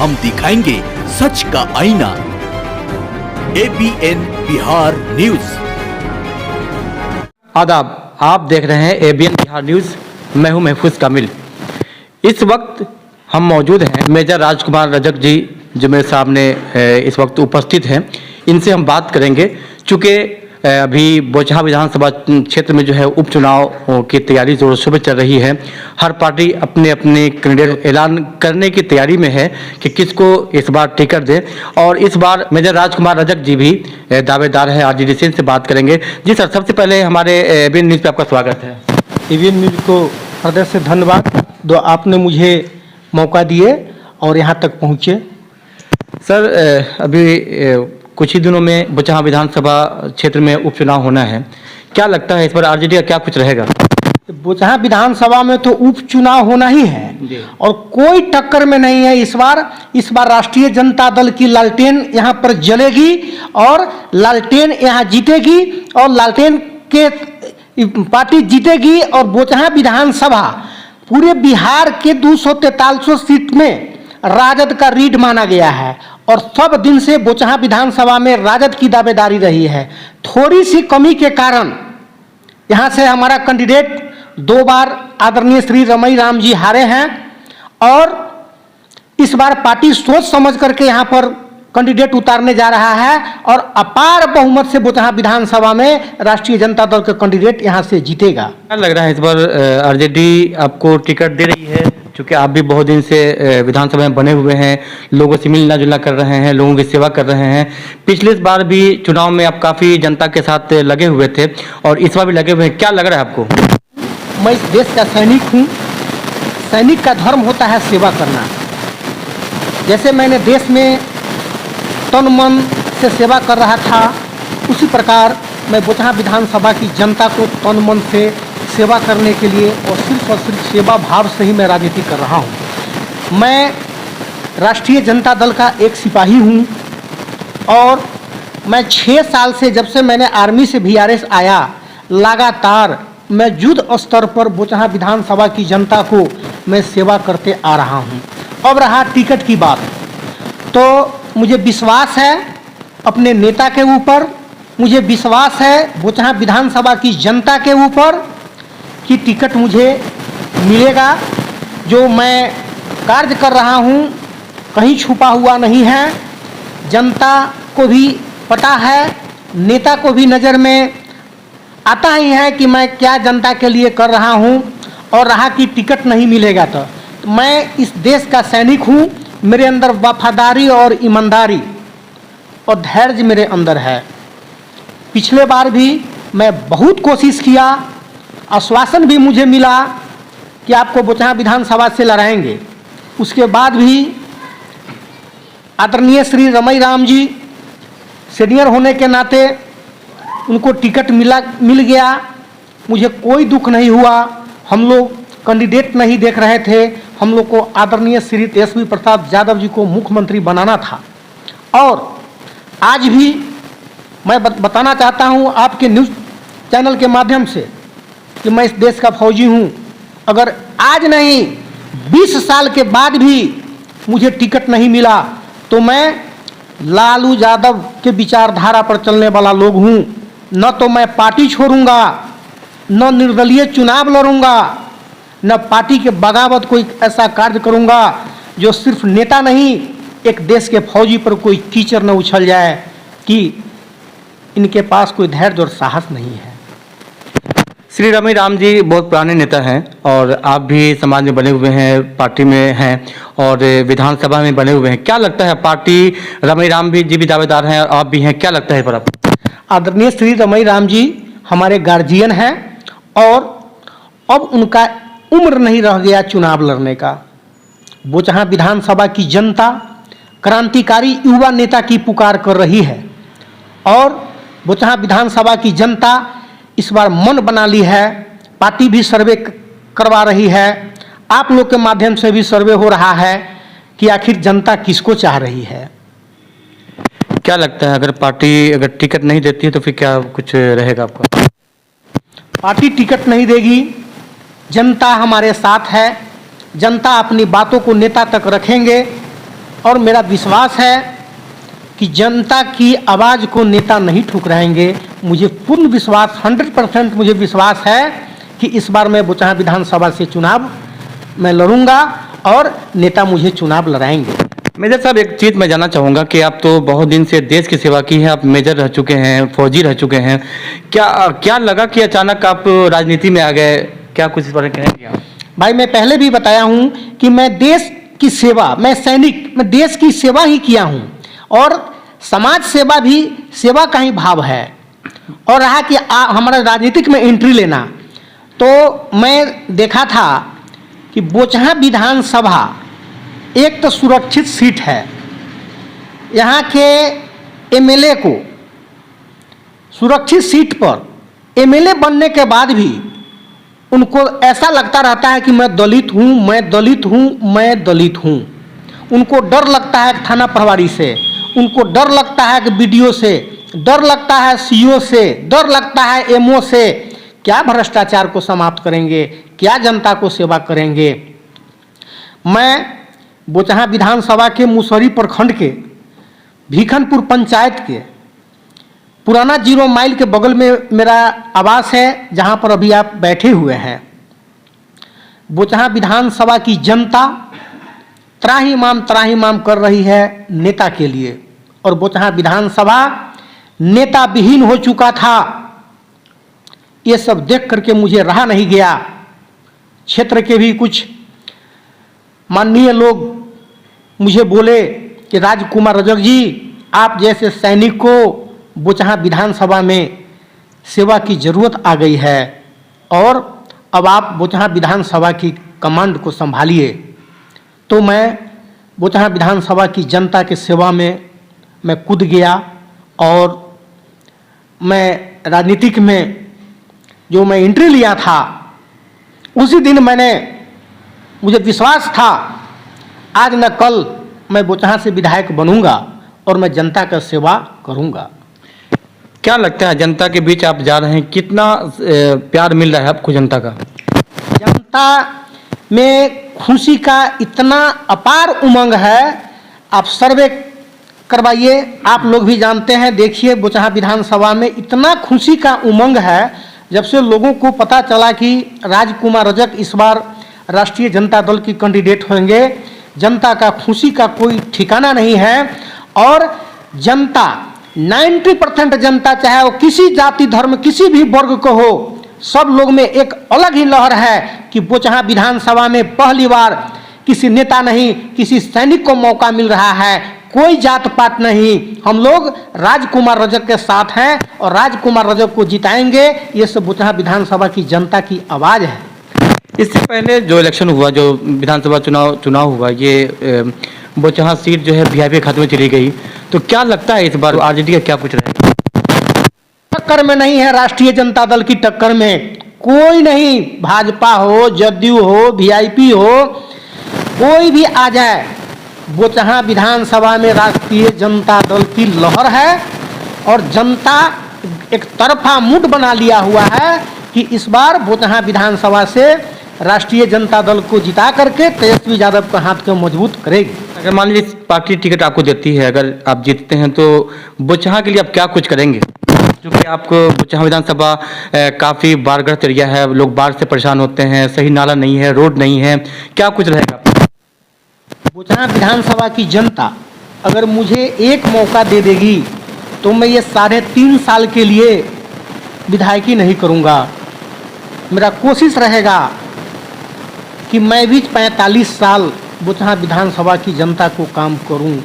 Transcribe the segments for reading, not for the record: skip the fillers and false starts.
हम दिखाएंगे सच का आईना। ABN Bihar news. आदाब, आप देख रहे हैं ABN बिहार न्यूज। मैं हूं महफूज कामिल। इस वक्त हम मौजूद हैं मेजर राजकुमार रजक जी, जो मेरे सामने इस वक्त उपस्थित हैं। इनसे हम बात करेंगे। चूँकि अभी बोचहा विधानसभा क्षेत्र में जो है उपचुनाव की तैयारी जोरों शोरों से चल रही है। हर पार्टी अपने अपने कैंडिडेट ऐलान करने की तैयारी में है कि किसको इस बार टिकट दे, और इस बार मेजर राजकुमार रजक जी भी दावेदार है। RGDC से बात करेंगे। जी सर, सबसे पहले हमारे ABN न्यूज़ पे आपका स्वागत है। ABN न्यूज़ को हृदय से धन्यवाद जो आपने मुझे मौका दिए और यहाँ तक पहुँचे। सर, अभी कुछ ही दिनों में बोचहा विधानसभा क्षेत्र में उपचुनाव होना है। क्या लगता है इस बार RGD का क्या कुछ रहेगा? बोचहा विधानसभा में तो उपचुनाव होना ही है और कोई टक्कर में नहीं है। इस बार राष्ट्रीय जनता दल की लालटेन यहाँ पर जलेगी और लालटेन यहाँ जीतेगी और लालटेन के पार्टी जीतेगी। और बोचहा विधानसभा पूरे बिहार के 243 सीट में राजद का रीढ़ माना गया है और सब दिन से बोचहा विधानसभा में राजद की दावेदारी रही है। थोड़ी सी कमी के कारण यहाँ से हमारा कैंडिडेट 2 बार आदरणीय श्री रमई राम जी हारे हैं और इस बार पार्टी सोच समझ करके यहाँ पर कैंडिडेट उतारने जा रहा है और अपार बहुमत से बोचहा विधानसभा में राष्ट्रीय जनता दल का कैंडिडेट यहाँ से जीतेगा। क्या लग रहा है इस बार RGD आपको टिकट दे रही है? क्योंकि आप भी बहुत दिन से विधानसभा में बने हुए हैं, लोगों से मिलना जुलना कर रहे हैं, लोगों की सेवा कर रहे हैं। पिछले बार भी चुनाव में आप काफ़ी जनता के साथ लगे हुए थे और इस बार भी लगे हुए हैं। क्या लग रहा है आपको? मैं इस देश का सैनिक हूँ। सैनिक का धर्म होता है सेवा करना। जैसे मैंने देश में तन मन से सेवा कर रहा था, उसी प्रकार मैं बोचहा विधानसभा की जनता को तन मन से सेवा करने के लिए और सिर्फ सेवा भाव से ही मैं राजनीति कर रहा हूँ। मैं राष्ट्रीय जनता दल का एक सिपाही हूँ और मैं 6 साल से, जब से मैंने आर्मी से VRS आया, लगातार मैं युद्ध स्तर पर बोचहा विधानसभा की जनता को मैं सेवा करते आ रहा हूँ। अब रहा टिकट की बात, तो मुझे विश्वास है अपने नेता के ऊपर, मुझे विश्वास है बोचहा विधानसभा की जनता के ऊपर कि टिकट मुझे मिलेगा। जो मैं कार्य कर रहा हूँ कहीं छुपा हुआ नहीं है। जनता को भी पता है, नेता को भी नज़र में आता ही है कि मैं क्या जनता के लिए कर रहा हूँ। और रहा कि टिकट नहीं मिलेगा तो मैं इस देश का सैनिक हूँ। मेरे अंदर वफादारी और ईमानदारी और धैर्य मेरे अंदर है। पिछले बार भी मैं बहुत कोशिश किया, आश्वासन भी मुझे मिला कि आपको बोचहा विधानसभा से लड़ाएंगे। उसके बाद भी आदरणीय श्री रमई राम जी सीनियर होने के नाते उनको टिकट मिल गया। मुझे कोई दुख नहीं हुआ। हम लोग कैंडिडेट नहीं देख रहे थे, हम लोग को आदरणीय श्री तेजस्वी प्रसाद यादव जी को मुख्यमंत्री बनाना था। और आज भी मैं बताना चाहता हूं आपके न्यूज़ चैनल के माध्यम से कि मैं इस देश का फौजी हूं। अगर आज नहीं 20 साल के बाद भी मुझे टिकट नहीं मिला तो मैं लालू यादव के विचारधारा पर चलने वाला लोग हूं। न तो मैं पार्टी छोड़ूंगा, न निर्दलीय चुनाव लड़ूंगा, न पार्टी के बगावत कोई ऐसा कार्य करूंगा जो सिर्फ नेता नहीं, एक देश के फौजी पर कोई कीचड़ न उछल जाए कि इनके पास कोई धैर्य और साहस नहीं है। श्री रमई राम जी बहुत पुराने नेता हैं और आप भी समाज में बने हुए हैं, पार्टी में हैं और विधानसभा में बने हुए हैं। क्या लगता है, पार्टी रमई राम जी भी दावेदार हैं और आप भी हैं, क्या लगता है पर आप? आदरणीय श्री रमई राम जी हमारे गार्जियन हैं और अब उनका उम्र नहीं रह गया चुनाव लड़ने का। बोचहा विधानसभा की जनता क्रांतिकारी युवा नेता की पुकार कर रही है और बोचहा विधानसभा की जनता इस बार मन बना ली है। पार्टी भी सर्वे करवा रही है, आप लोग के माध्यम से भी सर्वे हो रहा है कि आखिर जनता किसको चाह रही है। क्या लगता है, अगर पार्टी अगर टिकट नहीं देती है तो फिर क्या कुछ रहेगा आपका? पार्टी टिकट नहीं देगी, जनता हमारे साथ है। जनता अपनी बातों को नेता तक रखेंगे और मेरा विश्वास है कि जनता की आवाज़ को नेता नहीं ठुकराएंगे। मुझे पूर्ण विश्वास 100% मुझे विश्वास है कि इस बार मैं बोचहां विधानसभा से चुनाव मैं लड़ूंगा और नेता मुझे चुनाव लड़ाएंगे। मेजर साहब, एक चीज़ मैं जानना चाहूँगा कि आप तो बहुत दिन से देश की सेवा की है, आप मेजर रह चुके हैं, फौजी रह चुके हैं, क्या लगा कि अचानक आप राजनीति में आ गए? क्या कुछ इस बारे में कहेंगे आप? भाई, मैं पहले भी बताया हूँ कि मैं देश की सेवा, मैं सैनिक, मैं देश की सेवा ही किया हूँ और समाज सेवा भी सेवा का ही भाव है। और रहा कि हमारा राजनीतिक में एंट्री लेना, तो मैं देखा था कि बोचहां विधानसभा एक तो सुरक्षित सीट है। यहाँ के एमएलए को सुरक्षित सीट पर एमएलए बनने के बाद भी उनको ऐसा लगता रहता है कि मैं दलित हूँ, मैं दलित हूँ, मैं दलित हूँ। उनको डर लगता है थाना प्रभारी से, उनको डर लगता है कि बीडीओ से, डर लगता है सीओ से, डर लगता है एमओ से। क्या भ्रष्टाचार को समाप्त करेंगे, क्या जनता को सेवा करेंगे। मैं बोचहां विधानसभा के मुसहरी प्रखंड के भीखनपुर पंचायत के पुराना 0 माइल के बगल में मेरा आवास है, जहां पर अभी आप बैठे हुए हैं। बोचहां विधानसभा की जनता त्राहिमाम कर रही है नेता के लिए, और बोचहां विधानसभा नेता विहीन हो चुका था। ये सब देख करके मुझे रहा नहीं गया। क्षेत्र के भी कुछ माननीय लोग मुझे बोले कि राजकुमार रजक जी, आप जैसे सैनिक को बोचहां विधानसभा में सेवा की ज़रूरत आ गई है और अब आप बोचहां विधानसभा की कमांड को संभालिए। तो मैं बोचहां विधानसभा की जनता के सेवा में मैं कूद गया और मैं राजनीतिक में जो मैं एंट्री लिया था, उसी दिन मुझे विश्वास था आज न कल मैं बोचहां से विधायक बनूंगा और मैं जनता का सेवा करूंगा। क्या लगता है जनता के बीच आप जा रहे हैं, कितना प्यार मिल रहा है आपको जनता का? जनता में खुशी का इतना अपार उमंग है, आप सर्वे करवाइए, आप लोग भी जानते हैं। देखिए, बोचहां विधानसभा में इतना खुशी का उमंग है। जब से लोगों को पता चला कि राजकुमार रजक इस बार राष्ट्रीय जनता दल की कैंडिडेट होंगे, जनता का खुशी का कोई ठिकाना नहीं है। और जनता 90% जनता, चाहे वो किसी जाति धर्म किसी भी वर्ग को हो, सब लोग में एक अलग ही लहर है कि बोचहां विधानसभा में पहली बार किसी नेता नहीं, किसी सैनिक को मौका मिल रहा है। कोई जात पात नहीं, हम लोग राजकुमार रजक के साथ हैं और राजकुमार रजक को जिताएंगे। ये सब बोचहां विधानसभा की जनता की आवाज़ है। इससे पहले जो इलेक्शन हुआ, जो विधानसभा चुनाव हुआ, ये बोचहां सीट जो है वीआईपी खाते में चली गई, तो क्या लगता है इस बार आरजेडी का क्या कुछ रहेगा? टक्कर में नहीं है, राष्ट्रीय जनता दल की टक्कर में कोई नहीं। भाजपा हो, जदयू हो, वीआईपी हो, कोई भी आ जाए, बोचहां विधानसभा में राष्ट्रीय जनता दल की लहर है। और जनता एक तरफा मूड बना लिया हुआ है कि इस बार बोचहां विधानसभा से राष्ट्रीय जनता दल को जिता करके तेजस्वी यादव का हाथ को मजबूत करेगी। अगर मान लीजिए पार्टी टिकट आपको देती है, अगर आप जीतते हैं, तो बोचहां के लिए आप क्या कुछ करेंगे? क्योंकि आपको बोचहां विधानसभा काफ़ी बाढ़ग्रस्त एरिया है, लोग बाढ़ से परेशान होते हैं, सही नाला नहीं है, रोड नहीं है, क्या कुछ रहेगा? बोचहां विधानसभा की जनता अगर मुझे एक मौका दे देगी तो मैं ये 3.5 साल के लिए विधायकी नहीं करूँगा। मेरा कोशिश रहेगा कि मैं भी 45 साल बोचहां विधानसभा की जनता को काम करूं।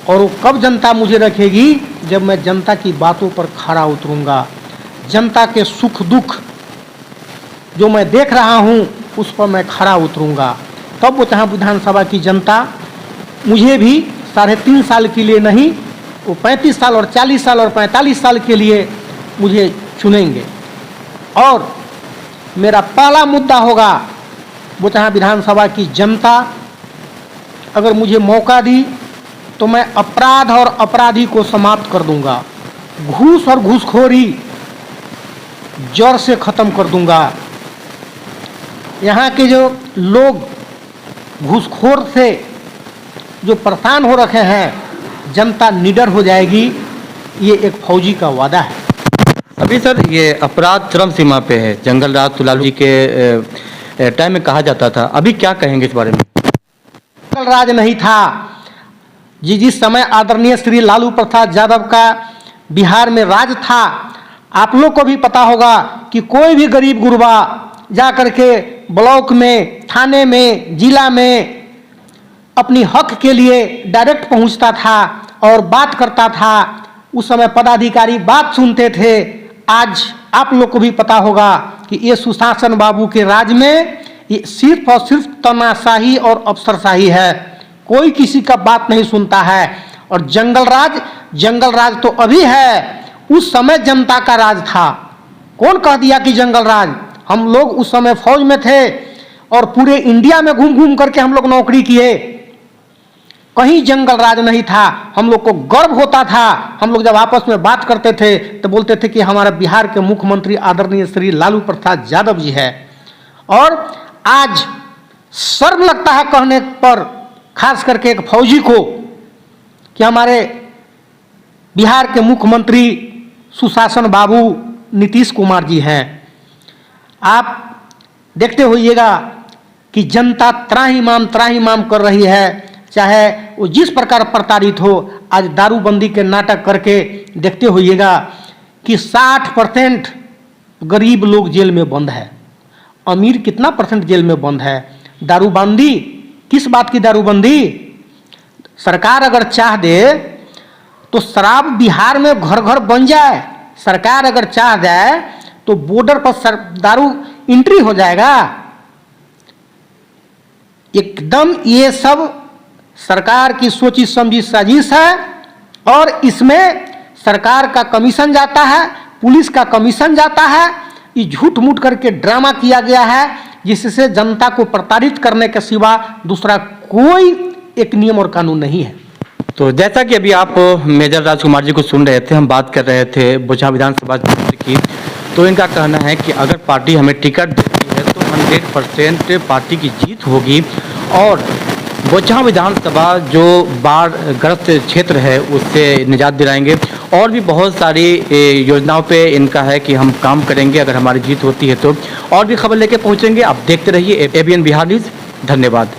और वो कब जनता मुझे रखेगी? जब मैं जनता की बातों पर खरा उतरूंगा, जनता के सुख दुख जो मैं देख रहा हूं उस पर मैं खरा उतरूंगा। तब बोचहां विधानसभा की जनता मुझे भी 3.5 साल के लिए नहीं, वो 35 साल और 40 साल और 45 साल के लिए मुझे चुनेंगे। और मेरा पहला मुद्दा होगा, बोचहां विधानसभा की जनता अगर मुझे मौका दी तो मैं अपराध और अपराधी को समाप्त कर दूंगा। घूस और घूसखोरी जड़ से ख़त्म कर दूंगा। यहाँ के जो लोग घूसखोर से जो परेशान हो रखे हैं, जनता निडर हो जाएगी, ये एक फौजी का वादा है। अभी सर ये अपराध चरम सीमा पे है, जंगल राज तुलालू जी के टाइम में कहा जाता था, अभी क्या कहेंगे इस बारे में? जंगल राज नहीं था जिस समय आदरणीय श्री लालू प्रसाद यादव का बिहार में राज था, आप लोग को भी पता होगा कि कोई भी गरीब गुरबा जा करके ब्लॉक में, थाने में, जिला में अपनी हक के लिए डायरेक्ट पहुंचता था और बात करता था। उस समय पदाधिकारी बात सुनते थे। आज आप लोग को भी पता होगा कि ये सुशासन बाबू के राज में ये सिर्फ और सिर्फ तानाशाही और अफसरशाही है, कोई किसी का बात नहीं सुनता है। और जंगल राज तो अभी है, उस समय जनता का राज था। कौन कह दिया कि जंगल राज? हम लोग उस समय फौज में थे और पूरे इंडिया में घूम घूम करके हम लोग नौकरी किए, कहीं जंगल राज नहीं था। हम लोग को गर्व होता था, हम लोग जब आपस में बात करते थे तो बोलते थे कि हमारा बिहार के मुख्यमंत्री आदरणीय श्री लालू प्रसाद यादव जी है। और आज शर्म लगता है कहने पर, खास करके एक फौजी को, कि हमारे बिहार के मुख्यमंत्री सुशासन बाबू नीतीश कुमार जी हैं। आप देखते होइएगा कि जनता त्राहिमाम कर रही है, चाहे वो जिस प्रकार प्रताड़ित हो। आज दारूबंदी के नाटक करके देखते होइएगा कि 60% गरीब लोग जेल में बंद है, अमीर कितना परसेंट जेल में बंद है। दारूबंदी, किस बात की दारूबंदी? सरकार अगर चाह दे तो शराब बिहार में घर घर बन जाए। सरकार अगर चाह जाए तो बॉर्डर पर दारू एंट्री हो जाएगा। एकदम ये सब सरकार की सोची समझी साजिश है और इसमें सरकार का कमीशन जाता है, पुलिस का कमीशन जाता है। ये झूठ मूठ करके ड्रामा किया गया है जिससे जनता को प्रताड़ित करने के सिवा दूसरा कोई एक नियम और कानून नहीं है। तो जैसा कि अभी आप मेजर राजकुमार जी को सुन रहे थे, हम बात कर रहे थे बोचहां विधानसभा क्षेत्र की, तो इनका कहना है कि अगर पार्टी हमें टिकट देती है तो 100% पार्टी की जीत होगी और बोचहां विधानसभा जो बाढ़ग्रस्त क्षेत्र है उससे निजात दिलाएंगे। और भी बहुत सारी योजनाओं पे इनका है कि हम काम करेंगे अगर हमारी जीत होती है तो। और भी खबर लेके पहुंचेंगे, आप देखते रहिए एबीएन बिहार न्यूज़। धन्यवाद।